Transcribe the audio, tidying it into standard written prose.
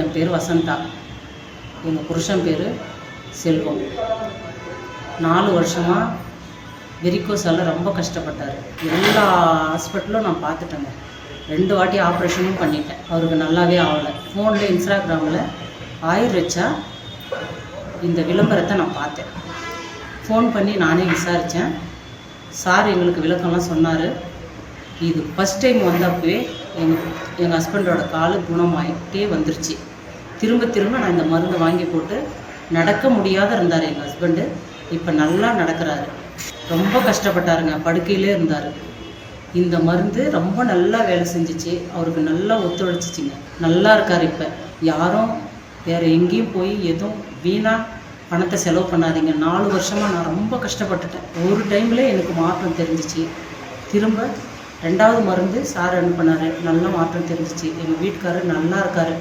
என் பேர் வசந்தா, எங்கள் புருஷன் பேர் செல்வம். 4 வருஷமாக வெரிகோஸால் ரொம்ப கஷ்டப்பட்டார். எல்லா ஹாஸ்பிட்டலும் நான் பார்த்துட்டேங்க. 2 வாட்டி ஆப்ரேஷனும் பண்ணிட்டேன். அவருக்கு நல்லாவே ஆகலை. ஃபோனில் இன்ஸ்டாகிராமில் ஆயுர்வேச்சா இந்த விளம்பரத்தை நான் பார்த்தேன். ஃபோன் பண்ணி நானே விசாரித்தேன். சார் எங்களுக்கு விளக்கம்லாம் சொன்னார். இது ஃபஸ்ட் டைம் வந்தப்பவே எங்கள் ஹஸ்பண்டோட கால் குணமாகிட்டே வந்துருச்சு. திரும்ப நான் இந்த மருந்து வாங்கி போட்டு நடக்க முடியாத இருந்தார் எங்கள் ஹஸ்பண்டு. இப்போ நல்லா நடக்கிறாரு. ரொம்ப கஷ்டப்பட்டாருங்க, படுக்கையிலே இருந்தார். இந்த மருந்து ரொம்ப நல்லா வேலை செஞ்சிச்சு. அவருக்கு நல்லா ஒத்துழைச்சிச்சிங்க. நல்லா இருக்கார். இப்போ யாரும் வேறு எங்கேயும் போய் எதுவும் வீணாக பணத்தை செலவு பண்ணாதீங்க. 4 வருஷமாக நான் ரொம்ப கஷ்டப்பட்டுட்டேன். ஒரு டைமில் எனக்கு மாற்றம் தெரிஞ்சிச்சு. திரும்ப 2வது மருந்து சார் அனுப்பினார். நல்ல மாற்றம் தெரிஞ்சிச்சு. எங்கள் வீட்டுக்காரர் நல்லா இருக்கார்.